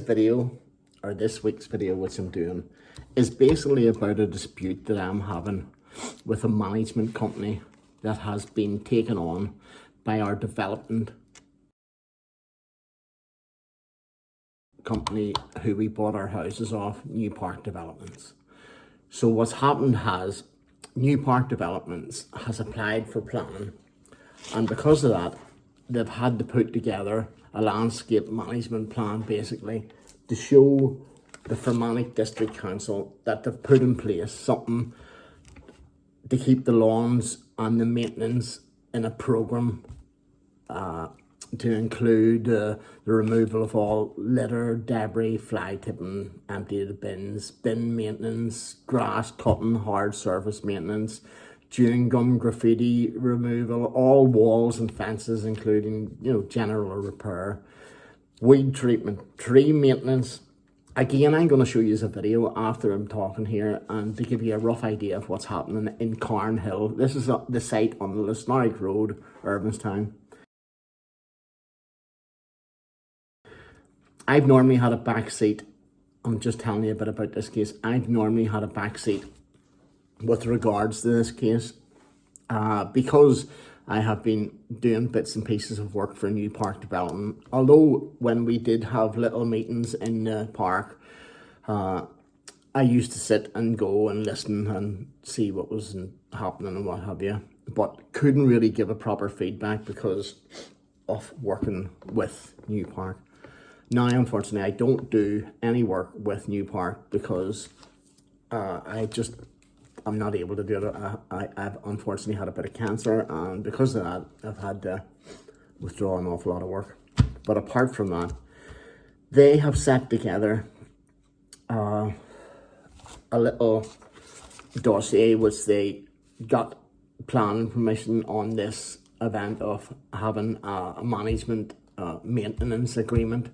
video, or this week's video, which I'm doing, is basically about a dispute that I'm having with a management company that has been taken on by our development company who we bought our houses off, Newpark Developments. So what's happened has Newpark Developments has applied for planning, and because of that they've had to put together a landscape management plan basically to show the Fermanagh District Council that they've put in place something to keep the lawns and the maintenance in a programme to include the removal of all litter, debris, fly tipping, empty the bins, bin maintenance, grass cutting, hard surface maintenance, chewing gum, graffiti removal, all walls and fences including, general repair, weed treatment, tree maintenance. Again, I'm going to show you a video after I'm talking here and to give you a rough idea of what's happening in Carnhill. This is the site on the Lisnarrick Road, Irvinstown. I've normally had a back seat. I'm just telling you a bit about this case. I've normally had a back seat with regards to this case because I have been doing bits and pieces of work for Newpark Development. Although when we did have little meetings in the park, I used to sit and go and listen and see what was happening and what have you, but couldn't really give a proper feedback because of working with Newpark. Now, unfortunately, I don't do any work with Newpark because I'm not able to do it. I've unfortunately had a bit of cancer, and because of that, I've had to withdraw an awful lot of work. But apart from that, they have set together a little dossier which they got planning permission on this event of having a management maintenance agreement,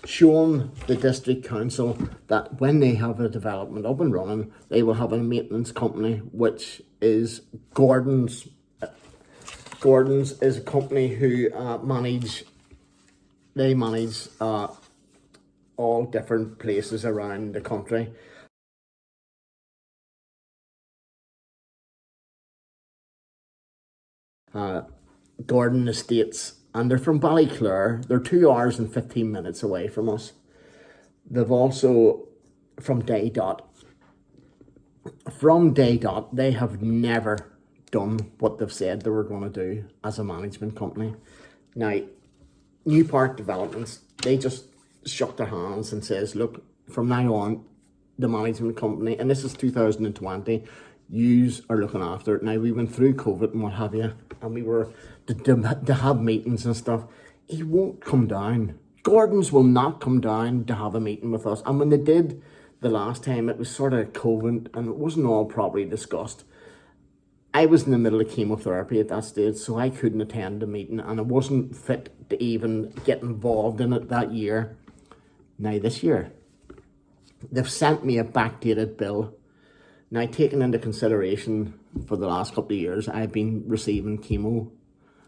showing the district council that when they have a development up and running, they will have a maintenance company, which is Gordon's. Gordon's is a company who manage all different places around the country. Gordon Estates, and they're from Ballyclare. They're 2 hours and 15 minutes away from us. They've also, from Day Dot, they have never done what they've said they were going to do as a management company. Now, Newpark Developments, they just shook their hands and says, look, from now on, the management company, and this is 2020, yous are looking after it. Now, we went through COVID and what have you, and we were to have meetings and stuff. He won't come down. Gordon's will not come down to have a meeting with us. And when they did the last time, it was sort of COVID and it wasn't all properly discussed. I was in the middle of chemotherapy at that stage, so I couldn't attend the meeting, and I wasn't fit to even get involved in it that year. Now, this year, they've sent me a backdated bill. Now, taking into consideration for the last couple of years, I've been receiving chemo.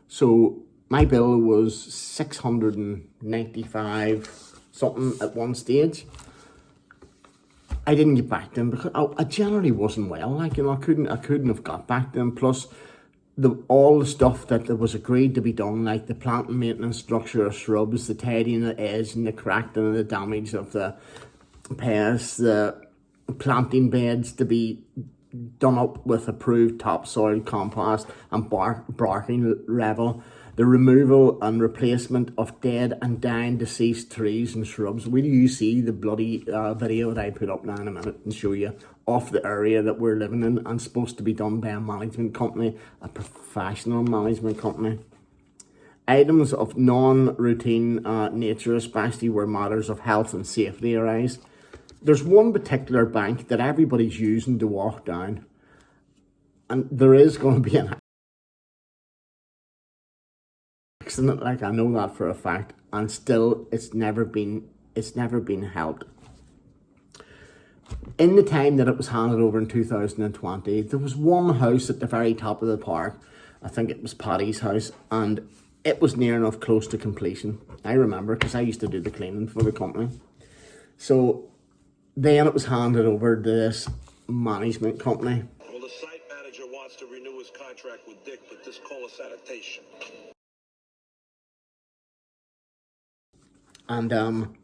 So my bill was 695 something at one stage. I didn't get back to them because I generally wasn't well. I couldn't have got back to them. Plus, all the stuff that was agreed to be done, like the plant and maintenance structure of shrubs, the tidying the edge and the cracking and the damage of the pests, the planting beds to be done up with approved topsoil compost and barking level, the removal and replacement of dead and dying deceased trees and shrubs. Will you see the bloody video that I put up now in a minute and show you of the area that we're living in and supposed to be done by a management company, a professional management company. Items of non-routine nature, especially where matters of health and safety arise. There's one particular bank that everybody's using to walk down, and there is going to be an accident, like I know that for a fact, and still it's never been helped. In the time that it was handed over in 2020, there was one house at the very top of the park, I think it was Paddy's house, and it was near enough close to completion. I remember because I used to do the cleaning for the company. So then it was handed over to this management company. Well, the site manager wants to renew his contract with Dick, but this call is sanitation. And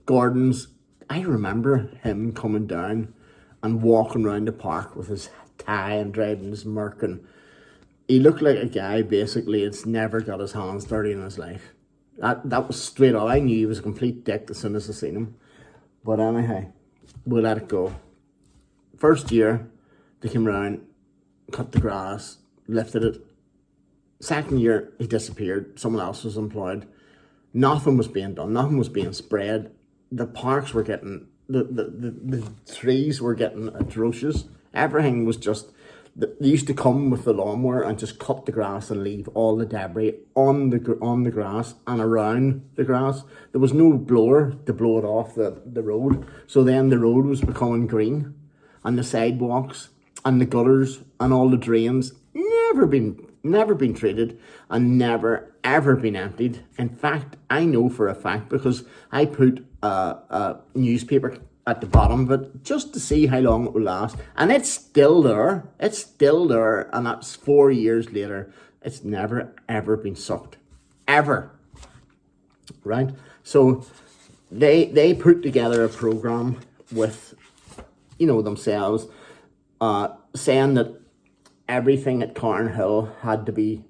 Gordon's, I remember him coming down and walking around the park with his tie and driving his Merc, and he looked like a guy basically that's never got his hands dirty in his life. That was straight up. I knew he was a complete dick as soon as I seen him. But anyhow, we'll let it go. First year, they came around, cut the grass, lifted it. Second year, he disappeared. Someone else was employed. Nothing was being done. Nothing was being spread. The parks were getting, the trees were getting atrocious. Everything was just, they used to come with the lawnmower and just cut the grass and leave all the debris on the grass and around the grass. There was no blower to blow it off the road. So then the road was becoming green, and the sidewalks and the gutters and all the drains never been treated and never ever been emptied. In fact, I know for a fact because I put a newspaper at the bottom of it just to see how long it will last, and it's still there. It's still there, and that's 4 years later. It's never ever been sucked, ever. Right? So they put together a program with, themselves, saying that everything at Cornhill had to be,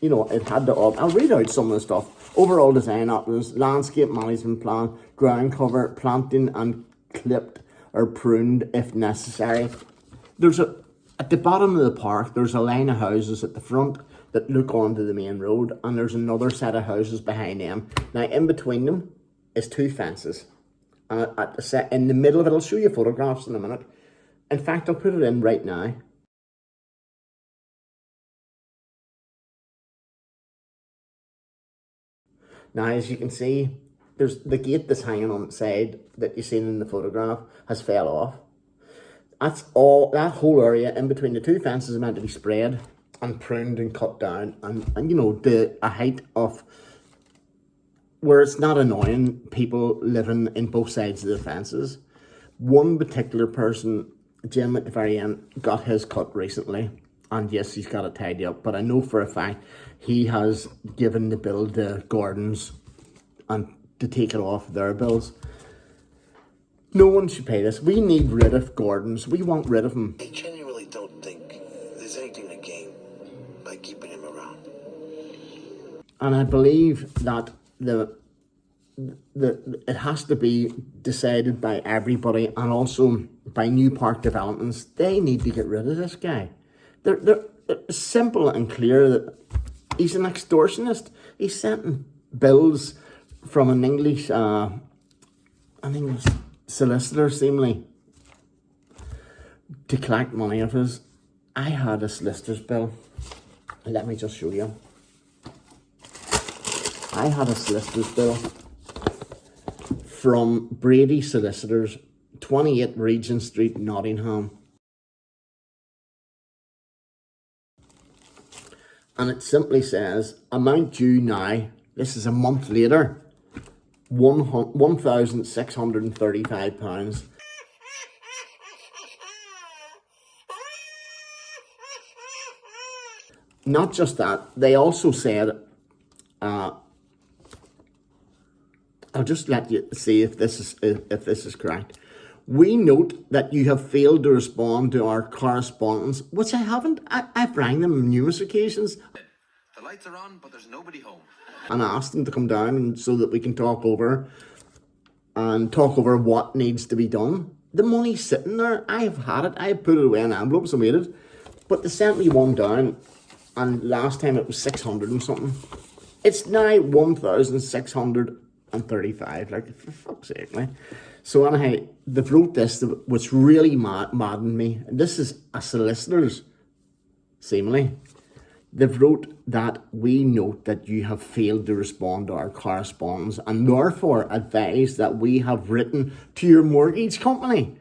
it had to all. I'll read out some of the stuff. Overall design options, landscape management plan, ground cover, planting and clipped or pruned if necessary. At the bottom of the park, there's a line of houses at the front that look onto the main road, and there's another set of houses behind them. Now, in between them is 2 fences. And in the middle of it, I'll show you photographs in a minute. In fact, I'll put it in right now. Now, as you can see, there's the gate that's hanging on the side that you've seen in the photograph has fell off. That's all. That whole area in between the 2 fences is meant to be sprayed and pruned and cut down, and a height of where it's not annoying people living in both sides of the fences. One particular person, Jim at the very end, got his cut recently, and yes, he's got it tidy up, but I know for a fact he has given the bill to Gordon's and to take it off their bills. No one should pay this. We need rid of Gordon's. We want rid of him. I genuinely don't think there's anything to gain by keeping him around. And I believe that it has to be decided by everybody, and also by Newpark developments. They need to get rid of this guy. They're simple and clear that he's an extortionist. He's sending bills from an English solicitor, seemingly, to collect money of his. I had a solicitor's bill. Let me just show you. I had a solicitor's bill from Brady Solicitors, 28 Regent Street, Nottingham. And it simply says, amount due now, this is a month later, £1,635. Not just that, they also said, I'll just let you see if this is correct. We note that you have failed to respond to our correspondence, which I haven't. I've rang them on numerous occasions. The lights are on, but there's nobody home. And asked them to come down and so that we can talk over what needs to be done. The money's sitting there. I have had it. I have put it away in envelopes and waited. But they sent me one down, and last time it was 600 and something. It's now 1,635. Like, for fuck's sake, man. So anyhow, they've wrote this, which really maddened me. This is a solicitor's, seemingly. They've wrote that we note that you have failed to respond to our correspondence and therefore advise that we have written to your mortgage company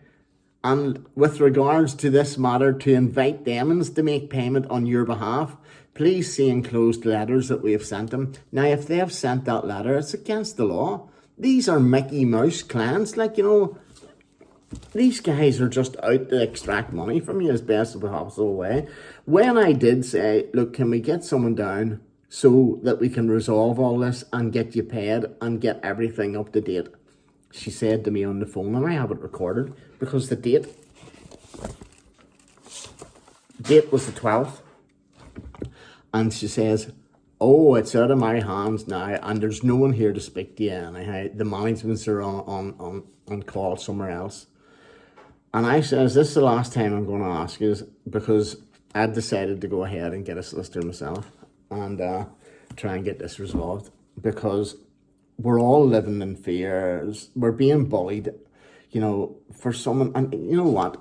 and with regards to this matter to invite them to make payment on your behalf. Please see enclosed letters that we have sent them. Now, if they have sent that letter, it's against the law. These are Mickey Mouse clients, like, you know, these guys are just out to extract money from you as best as possible way. When I did say, look, can we get someone down so that we can resolve all this and get you paid and get everything up to date, she said to me on the phone, and I have it recorded because the date was the 12th, and she says, oh, it's out of my hands now and there's no one here to speak to you, and the managements are on call somewhere else. And I says, this is the last time I'm going to ask you, because I've decided to go ahead and get a solicitor myself and try and get this resolved, because we're all living in fears. We're being bullied, you know, for someone. And you know what?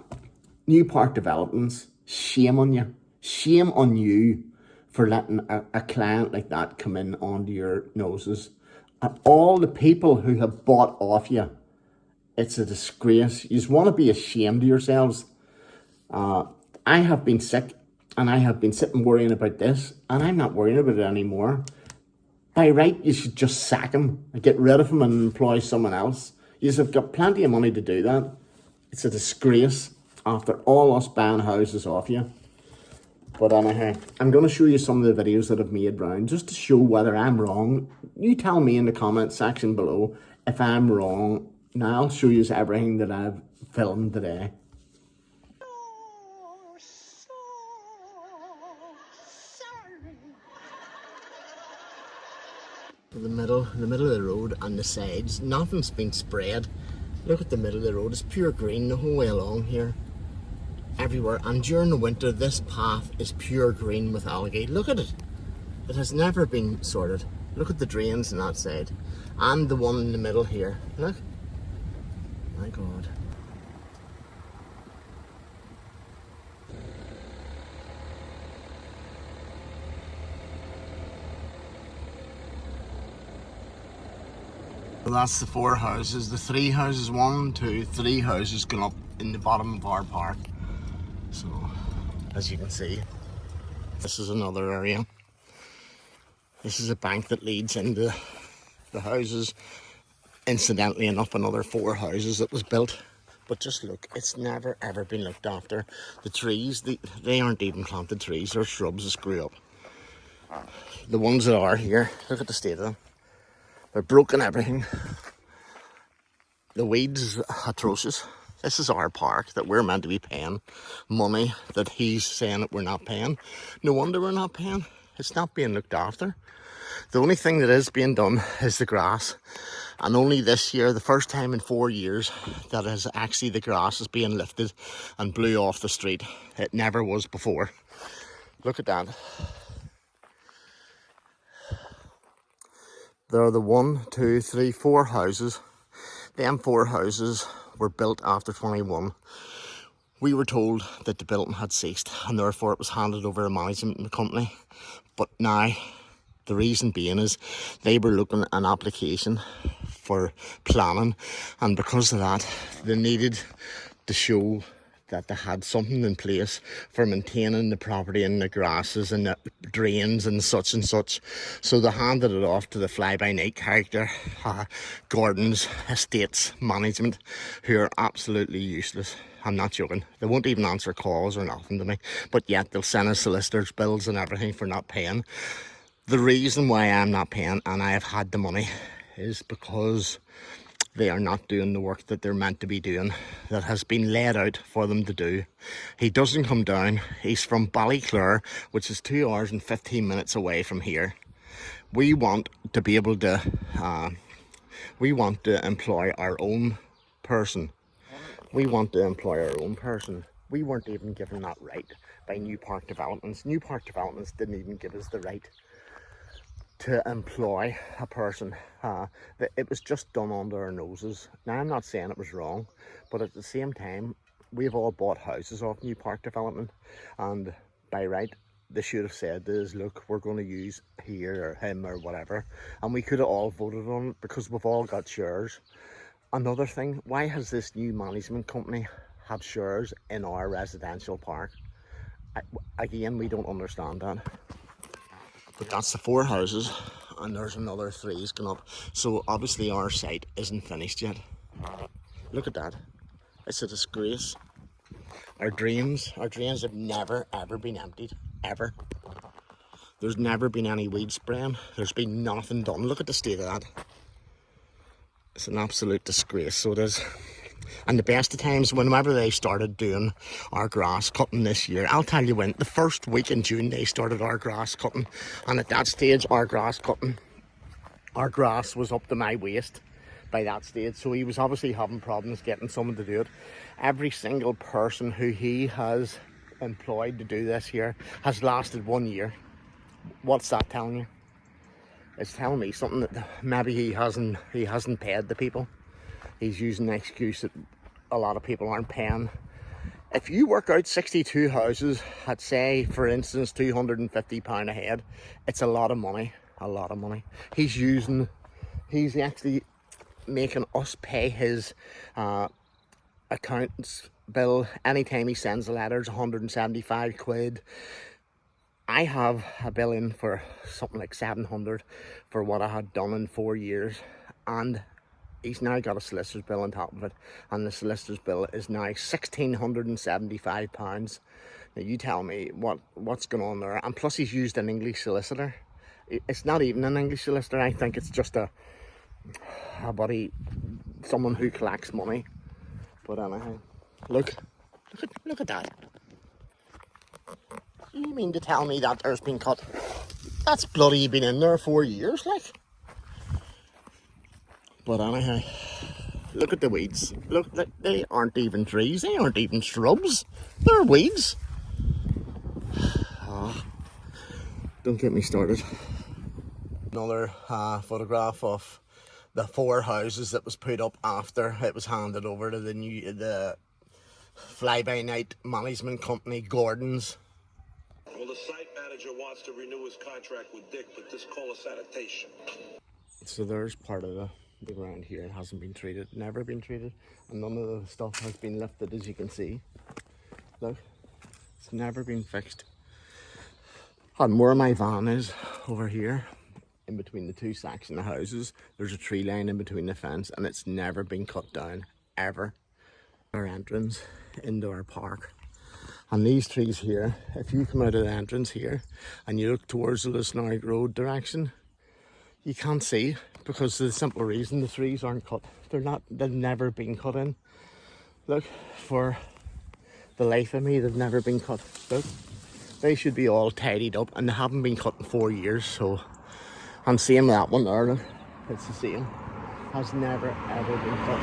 Newpark Developments, shame on you. Shame on you for letting a client like that come in onto your noses. And all the people who have bought off you, it's a disgrace. You just want to be ashamed of yourselves. I have been sick and I have been sitting worrying about this, and I'm not worrying about it anymore. By right, you should just sack him and get rid of him and employ someone else. You have got plenty of money to do that. It's a disgrace after all us buying houses off you. But anyhow, I'm going to show you some of the videos that I've made round just to show whether I'm wrong. You tell me in the comment section below if I'm wrong. Now I'll show you everything that I've filmed today. The middle of the road and the sides, nothing's been sprayed. Look at the middle of the road, it's pure green the whole way along here. Everywhere, and during the winter this path is pure green with algae. Look at it. It has never been sorted. Look at the drains on that side. And the one in the middle here. Look. My God. Well, that's the 4 houses. The 3 houses, 1, 2, 3 houses going up in the bottom of our park. So, as you can see, this is another area. This is a bank that leads into the houses. Incidentally enough, another 4 houses that was built. But just look, it's never ever been looked after. The trees, they aren't even planted trees, they're shrubs that grew up. The ones that are here, look at the state of them. They're broken everything. The weeds are atrocious. This is our park that we're meant to be paying money that he's saying that we're not paying. No wonder we're not paying. It's not being looked after. The only thing that is being done is the grass. And only this year, the first time in 4 years, that is actually the grass is being lifted and blew off the street. It never was before. Look at that. There are the 1, 2, 3, 4 houses. Them 4 houses were built after 21. We were told that the building had ceased and therefore it was handed over to management in the company. But now, the reason being is they were looking at an application for planning, and because of that, they needed to show that they had something in place for maintaining the property and the grasses and the drains and such. So they handed it off to the fly-by-night character, Gordon's Estates Management, who are absolutely useless. I'm not joking. They won't even answer calls or nothing to me, but yet they'll send us solicitors' bills and everything for not paying. The reason why I'm not paying, and I have had the money, is because they are not doing the work that they're meant to be doing, that has been laid out for them to do. He doesn't come down. He's from Ballyclare, which is 2 hours and 15 minutes away from here. We want to be able to, employ our own person. We want to employ our own person. We weren't even given that right by Newpark Developments. Newpark Developments didn't even give us the right to employ a person. It was just done under our noses. Now, I'm not saying it was wrong, but at the same time, we've all bought houses off Newpark Development, and by right, they should have said to us, look, we're going to use here or him or whatever, and we could have all voted on it because we've all got shares. Another thing, why has this new management company have shares in our residential park? Again, we don't understand that. But that's the 4 houses, and there's another 3's going up. So obviously our site isn't finished yet. Look at that. It's a disgrace. Our drains have never ever been emptied, ever. There's never been any weed spraying. There's been nothing done. Look at the state of that. It's an absolute disgrace, so it is. And the best of times, whenever they started doing our grass cutting this year, I'll tell you when, the first week in June they started our grass cutting, and at that stage our grass was up to my waist by that stage, so he was obviously having problems getting someone to do it. Every single person who he has employed to do this here has lasted 1 year. What's that telling you? It's telling me something that maybe he hasn't paid the people. He's using the excuse that a lot of people aren't paying. If you work out 62 houses at, say, for instance, £250 a head, it's a lot of money. A lot of money. He's actually making us pay his accountant's bill anytime he sends a letter. It's 175 quid. I have a bill in for something like 700 for what I had done in 4 years, and he's now got a solicitor's bill on top of it, and the solicitor's bill is now £1,675. Now you tell me what's going on there. And plus he's used an English solicitor. It's not even an English solicitor. I think it's just someone who collects money. But anyhow, look at that. You mean to tell me that there's been cut? That's bloody been in there 4 years, like. But anyhow, look at the weeds. Look, they aren't even trees. They aren't even shrubs. They're weeds. Oh, don't get me started. Another photograph of the 4 houses that was put up after it was handed over to the fly-by-night management company, Gordon's. Well, the site manager wants to renew his contract with Dick, but this call is sanitation. So there's part of the ground here. It hasn't been treated, never been treated, and none of the stuff has been lifted, as you can see. Look, it's never been fixed. And where my van is, over here, in between the 2 sections of houses, there's a tree line in between the fence, and it's never been cut down, ever. Our entrance into our park. And these trees here, if you come out of the entrance here and you look towards the Lisnard Road direction, you can't see, because of the simple reason the trees aren't cut. They've never been cut in. Look, for the life of me, they've never been cut. Look, they should be all tidied up, and they haven't been cut in 4 years. So I'm seeing that one there, look, it's the same. Has never ever been cut.